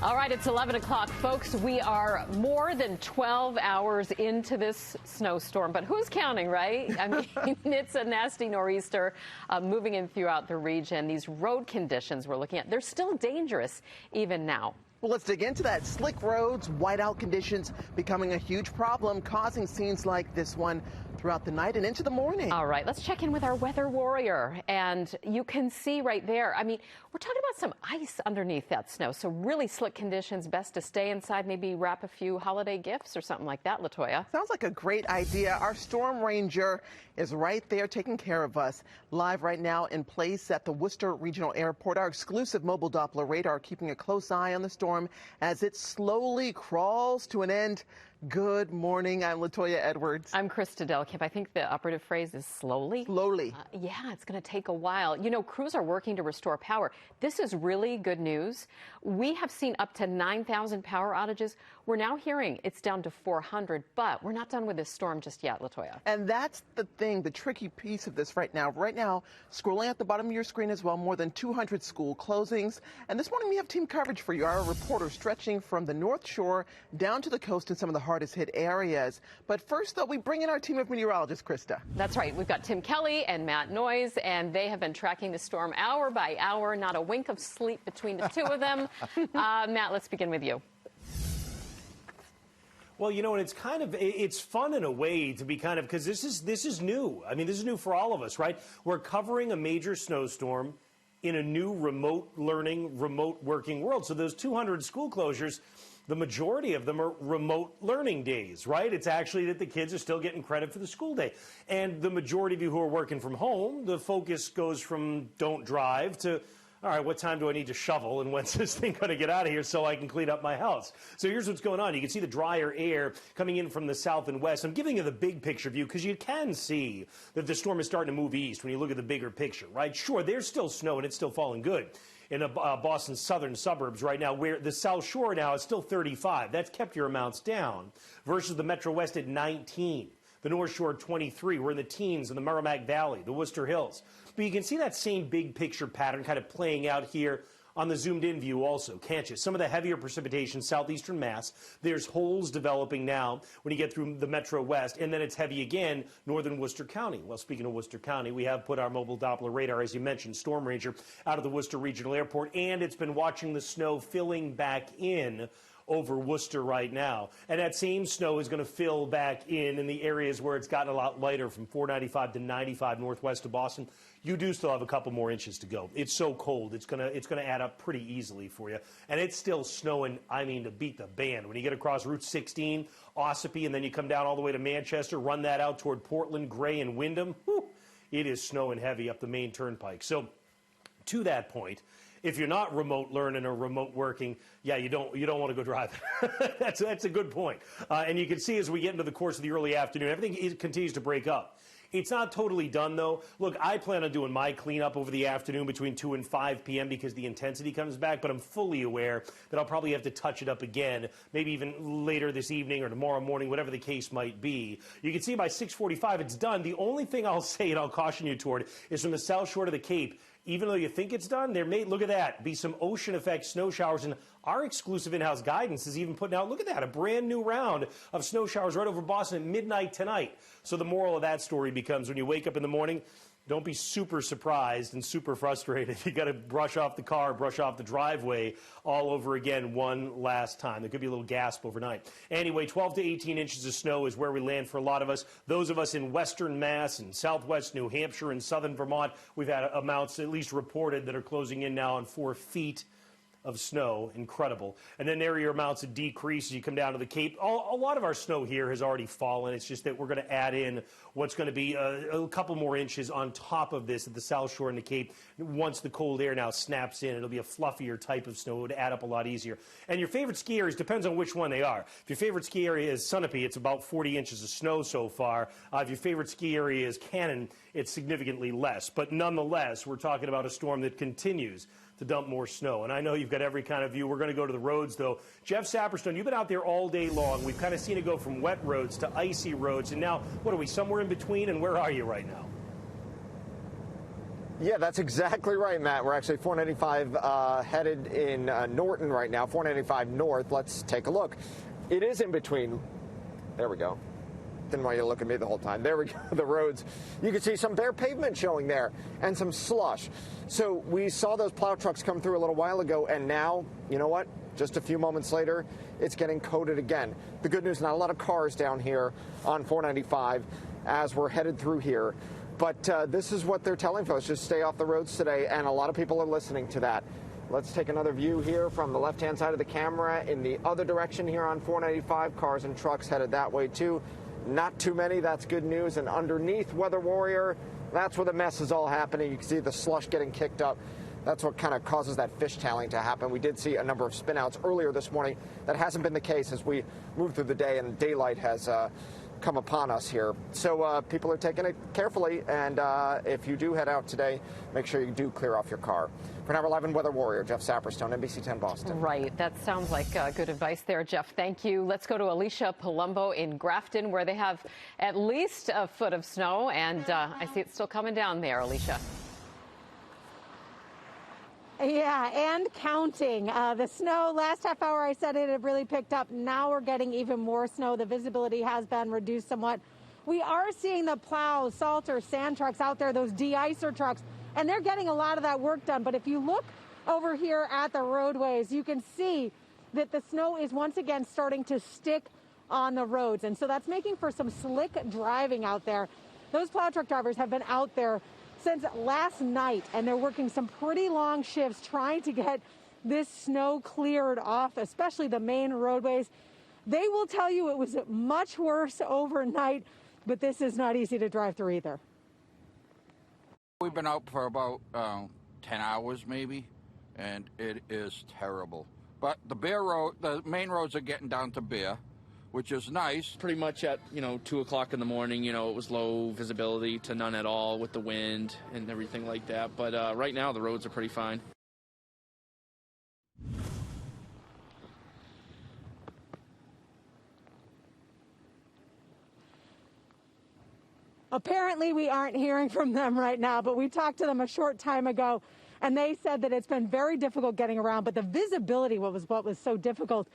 All right, it's 11 o'clock, folks. We are more than 12 hours into this snowstorm, but who's counting, right? I mean, it's a nasty nor'easter moving in throughout the region. These road conditions we're looking at, they're still dangerous even now. Well, let's dig into that. Slick roads, whiteout conditions becoming a huge problem, causing scenes like this one throughout the night and into the morning. All right, let's check in with our weather warrior. And you can see right there, I mean, we're talking about some ice underneath that snow. So really slick conditions, best to stay inside, maybe wrap a few holiday gifts or something like that, Latoya. Sounds like a great idea. Our storm ranger is right there taking care of us. Live right now in place at the Worcester Regional Airport. Our exclusive mobile Doppler radar keeping a close eye on the storm as it slowly crawls to an end. Good morning. I'm Latoya Edwards. I'm Krista Delkip. I think the operative phrase is slowly. Slowly. Yeah, it's going to take a while. You know, crews are working to restore power. This is really good news. We have seen up to 9,000 power outages. We're now hearing it's down to 400, but we're not done with this storm just yet, Latoya. And that's the thing, the tricky piece of this right now. Right now, scrolling at the bottom of your screen as well, more than 200 school closings. And this morning we have team coverage for you. Our reporter stretching from the North Shore down to the coast in some of the hardest hit areas. But first, though, we bring in our team of meteorologists, Krista. That's right. We've got Tim Kelly and Matt Noyes, and they have been tracking the storm hour by hour. Not a wink of sleep between the two of them. Matt, let's begin with you. Well, you know, and it's fun in a way to be because this is new. I mean, this is new for all of us, right? We're covering a major snowstorm in a new remote learning, remote working world. So those 200 school closures, the majority of them are remote learning days, right? It's actually that the kids are still getting credit for the school day. And the majority of you who are working from home, the focus goes from don't drive to, all right, what time do I need to shovel and when's this thing going to get out of here so I can clean up my house? So here's what's going on. You can see the drier air coming in from the south and west. I'm giving you the big picture view because you can see that the storm is starting to move east when you look at the bigger picture, right? Sure, there's still snow and it's still falling good in Boston's southern suburbs right now, where the South Shore now is still 35. That's kept your amounts down versus the Metro West at 19. The North Shore 23. We're in the teens in the Merrimack Valley, the Worcester Hills. But you can see that same big picture pattern kind of playing out here on the zoomed in view also, can't you? Some of the heavier precipitation, southeastern Mass. There's holes developing now when you get through the Metro West, and then it's heavy again, northern Worcester County. Well, speaking of Worcester County, we have put our mobile Doppler radar, as you mentioned, Storm Ranger, out of the Worcester Regional Airport, and it's been watching the snow filling back in over Worcester right now. And that same snow is going to fill back in the areas where it's gotten a lot lighter, from 495 to 95 northwest of Boston. You do still have a couple more inches to go. It's so cold, it's gonna add up pretty easily for you. And it's still snowing, I mean, to beat the band. When you get across Route 16, Ossipee, and then you come down all the way to Manchester, run that out toward Portland, Gray, and Wyndham, whew, it is snowing heavy up the main turnpike. So to that point, if you're not remote learning or remote working, yeah, you don't want to go driving. That's a good point. And you can see as we get into the course of the early afternoon, everything continues to break up. It's not totally done, though. Look, I plan on doing my cleanup over the afternoon between 2 and 5 p.m. because the intensity comes back, but I'm fully aware that I'll probably have to touch it up again, maybe even later this evening or tomorrow morning, whatever the case might be. You can see by 6:45 it's done. The only thing I'll say, and I'll caution you toward, is from the South Shore to the Cape. Even though you think it's done, there may, look at that, be some ocean effect snow showers. And our exclusive in-house guidance is even putting out, look at that, a brand new round of snow showers right over Boston at midnight tonight. So the moral of that story becomes when you wake up in the morning, don't be super surprised and super frustrated. You got to brush off the car, brush off the driveway all over again one last time. There could be a little gasp overnight. Anyway, 12 to 18 inches of snow is where we land for a lot of us. Those of us in western Mass and southwest New Hampshire and southern Vermont, we've had amounts at least reported that are closing in now on 4 feet of snow. Incredible. And then there are your amounts that decrease as you come down to the Cape. A lot of our snow here has already fallen. It's just that we're going to add in what's going to be a couple more inches on top of this at the South Shore and the Cape. Once the cold air now snaps in, it'll be a fluffier type of snow. It would add up a lot easier. And your favorite ski areas, depends on which one they are. If your favorite ski area is Sunapee, it's about 40 inches of snow so far. If your favorite ski area is Cannon, it's significantly less. But nonetheless, we're talking about a storm that continues to dump more snow. And I know you've got every kind of view. We're going to go to the roads, though. Jeff Saperstone, you've been out there all day long. We've kind of seen it go from wet roads to icy roads. And now, what are we, somewhere in between? And where are you right now? Yeah, that's exactly right, Matt. We're actually 495 headed in Norton right now, 495 north. Let's take a look. It is in between. There we go. Didn't want you to look at me the whole time. There we go, the roads. You can see some bare pavement showing there and some slush. So we saw those plow trucks come through a little while ago, and now, you know what? Just a few moments later, it's getting coated again. The good news, not a lot of cars down here on 495 as we're headed through here. But this is what they're telling folks, just stay off the roads today, and a lot of people are listening to that. Let's take another view here from the left-hand side of the camera. In the other direction here on 495, cars and trucks headed that way too. Not too many, that's good news. And underneath Weather Warrior, that's where the mess is all happening. You can see the slush getting kicked up. That's what kind of causes that fishtailing to happen. We did see a number of spinouts earlier this morning. That hasn't been the case as we move through the day and daylight has come upon us here. So people are taking it carefully, and if you do head out today, make sure you do clear off your car. For number 11 Weather Warrior, Jeff Saperstone, NBC10 Boston. Right. That sounds like good advice there, Jeff. Thank you. Let's go to Alicia Palumbo in Grafton, where they have at least a foot of snow, and I see it's still coming down there, Alicia. Yeah, and counting. The snow, last half hour I said it had really picked up. Now we're getting even more snow. The visibility has been reduced somewhat. We are seeing the plows, salter, sand trucks out there, those de-icer trucks, and they're getting a lot of that work done. But if you look over here at the roadways, you can see that the snow is once again starting to stick on the roads. And so that's making for some slick driving out there. Those plow truck drivers have been out there since last night, and they're working some pretty long shifts trying to get this snow cleared off, especially the main roadways. They will tell you it was much worse overnight, but this is not easy to drive through either. We've been out for about 10 hours maybe, and it is terrible. But the main roads are getting down to bare, which is nice. Pretty much at 2 o'clock in the morning, it was low visibility to none at all with the wind and everything like that. But right now the roads are pretty fine. Apparently we aren't hearing from them right now, but we talked to them a short time ago, and they said that it's been very difficult getting around, but the visibility was what was so difficult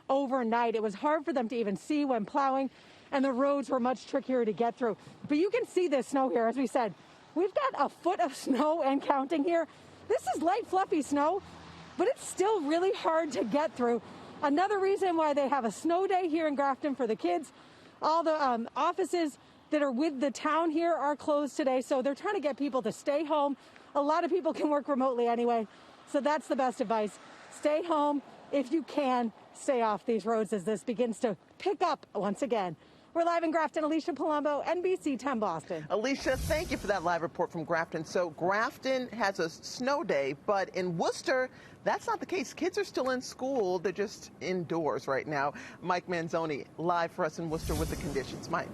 overnight. It was hard for them to even see when plowing, and the roads were much trickier to get through. But you can see this snow here. As we said, we've got a foot of snow and counting here. This is light, fluffy snow, but it's still really hard to get through. Another reason why they have a snow day here in Grafton for the kids. All the offices that are with the town here are closed today, so they're trying to get people to stay home. A lot of people can work remotely anyway, so that's the best advice. Stay home if you can. Stay off these roads as this begins to pick up once again. We're live in Grafton. Alicia Palumbo, NBC10 Boston. Alicia, thank you for that live report from Grafton. So Grafton has a snow day, but in Worcester, that's not the case. Kids are still in school. They're just indoors right now. Mike Manzoni live for us in Worcester with the conditions. Mike.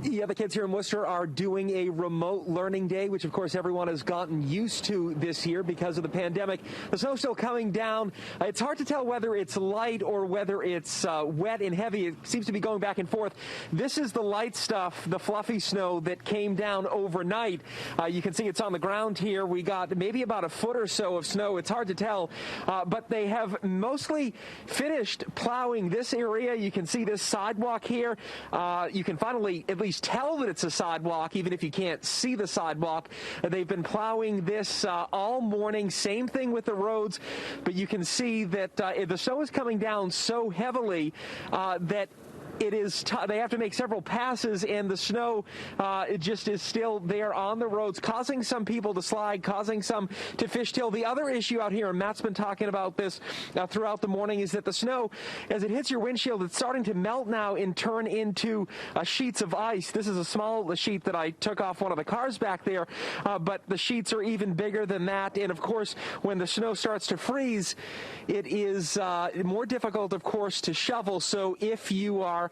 Yeah, the kids here in Worcester are doing a remote learning day, which of course everyone has gotten used to this year because of the pandemic. The snow's still coming down. It's hard to tell whether it's light or whether it's wet and heavy. It seems to be going back and forth. This is the light stuff, the fluffy snow that came down overnight. You can see it's on the ground here. We got maybe about a foot or so of snow. It's hard to tell, but they have mostly finished plowing this area. You can see this sidewalk here. You can finally at least tell that it's a sidewalk, even if you can't see the sidewalk. They've been plowing this all morning. Same thing with the roads, but you can see that the snow is coming down so heavily that it is they have to make several passes, and the snow it just is still there on the roads, causing some people to slide, causing some to fishtail. The other issue out here, and Matt's been talking about this throughout the morning, is that the snow, as it hits your windshield, it's starting to melt now and turn into sheets of ice. This is a small sheet that I took off one of the cars back there, but the sheets are even bigger than that. And of course, when the snow starts to freeze, it is more difficult, of course, to shovel. So if you are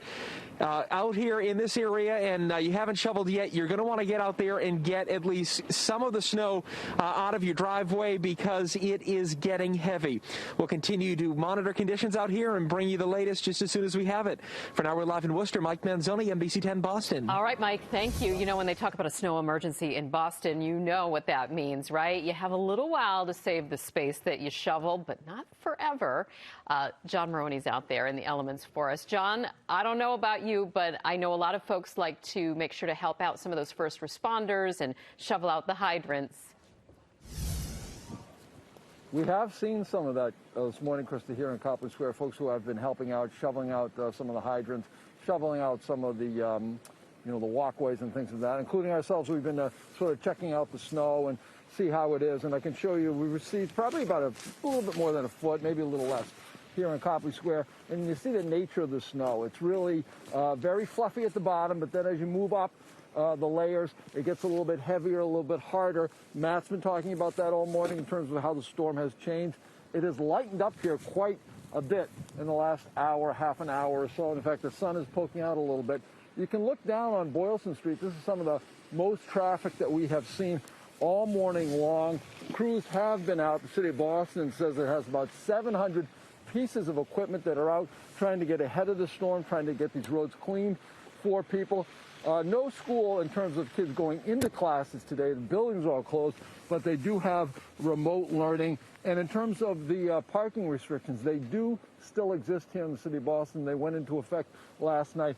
are out here in this area and you haven't shoveled yet, you're going to want to get out there and get at least some of the snow out of your driveway because it is getting heavy. We'll continue to monitor conditions out here and bring you the latest just as soon as we have it. For now, we're live in Worcester. Mike Manzoni, NBC10 Boston. All right, Mike, thank you. You know, when they talk about a snow emergency in Boston, you know what that means, right? You have a little while to save the space that you shoveled, but not forever. John Maroney's out there in the elements for us. John, I don't know about you, but I know a lot of folks like to make sure to help out some of those first responders and shovel out the hydrants. We have seen some of that this morning, Krista, here in Copley Square. Folks who have been helping out, shoveling out some of the hydrants, shoveling out some of the, the walkways and things like that, including ourselves. We've been sort of checking out the snow and see how it is. And I can show you we received probably about a little bit more than a foot, maybe a little less, here in Copley Square. And you see the nature of the snow. It's really very fluffy at the bottom, but then as you move up the layers, it gets a little bit heavier, a little bit harder. Matt's been talking about that all morning in terms of how the storm has changed. It has lightened up here quite a bit in the last hour, half an hour or so. In fact, the sun is poking out a little bit. You can look down on Boylston Street. This is some of the most traffic that we have seen all morning long. Crews have been out. The city of Boston says it has about 700 pieces of equipment that are out trying to get ahead of the storm, trying to get these roads cleaned for people. No school in terms of kids going into classes today. The buildings are all closed, but they do have remote learning. And in terms of the parking restrictions, they do still exist here in the city of Boston. They went into effect last night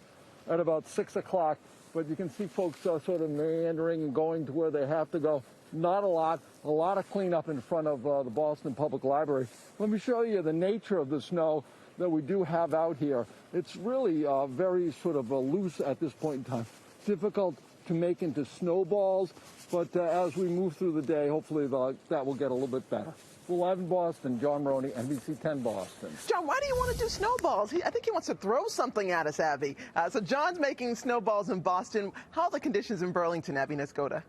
at about 6 o'clock. But you can see folks sort of meandering and going to where they have to go. Not a lot of cleanup in front of the Boston Public Library. Let me show you the nature of the snow that we do have out here. It's really very sort of loose at this point in time. Difficult to make into snowballs, but as we move through the day, hopefully that will get a little bit better. We're live in Boston. John Maroney, NBC10 Boston. John, why do you want to do snowballs? I think he wants to throw something at us, Abby. So John's making snowballs in Boston. How are the conditions in Burlington, Abby Nescoda?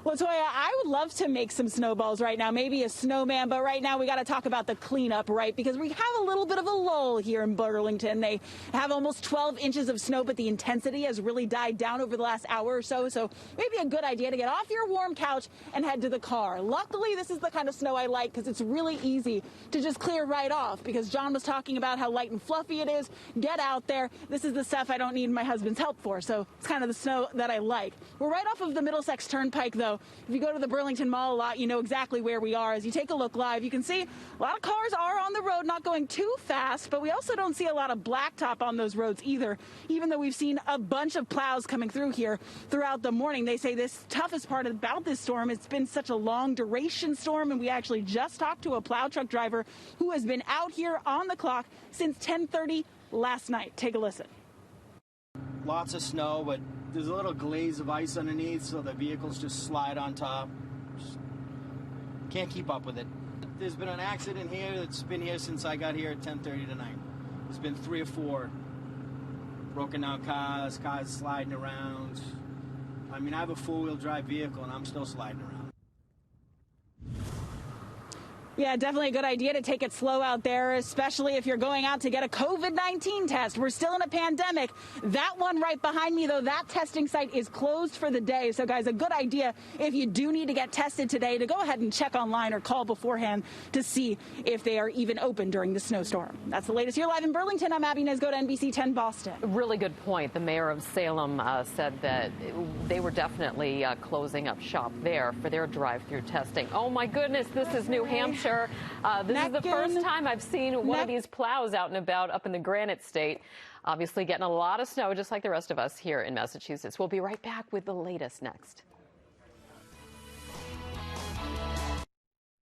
Well, Toya, I would love to make some snowballs right now, maybe a snowman, but right now we got to talk about the cleanup, right? Because we have a little bit of a lull here in Burlington. They have almost 12 inches of snow, but the intensity has really died down over the last hour or so. So maybe a good idea to get off your warm couch and head to the car. Luckily, this is the kind of snow I like because it's really easy to just clear right off, because John was talking about how light and fluffy it is. Get out there. This is the stuff I don't need my husband's help for. So it's kind of the snow that I like. We're right off of the Middlesex Turnpike, though. If you go to the Burlington Mall a lot, you know exactly where we are. As you take a look live, you can see a lot of cars are on the road, not going too fast, but we also don't see a lot of blacktop on those roads either, even though we've seen a bunch of plows coming through here throughout the morning. They say this toughest part about this storm, it's been such a long duration storm, and we actually just talked to a plow truck driver who has been out here on the clock since 10:30 last night. Take a listen. Lots of snow, but there's a little glaze of ice underneath, so the vehicles just slide on top. Just can't keep up with it. There's been an accident here that's been here since I got here at 10:30 tonight. There's been 3 or 4 broken down cars sliding around. I mean, I have a 4-wheel drive vehicle and I'm still sliding around. Yeah, definitely a good idea to take it slow out there, especially if you're going out to get a COVID-19 test. We're still in a pandemic. That one right behind me, though, that testing site is closed for the day. So, guys, a good idea if you do need to get tested today to go ahead and check online or call beforehand to see if they are even open during the snowstorm. That's the latest here live in Burlington. I'm Abby Nesgoda, NBC10 Boston. Really good point. The mayor of Salem said that they were definitely closing up shop there for their drive-through testing. Oh, my goodness, this is New Hampshire. This is the first time I've seen one of these plows out and about up in the Granite State. Obviously getting a lot of snow, just like the rest of us here in Massachusetts. We'll be right back with the latest next.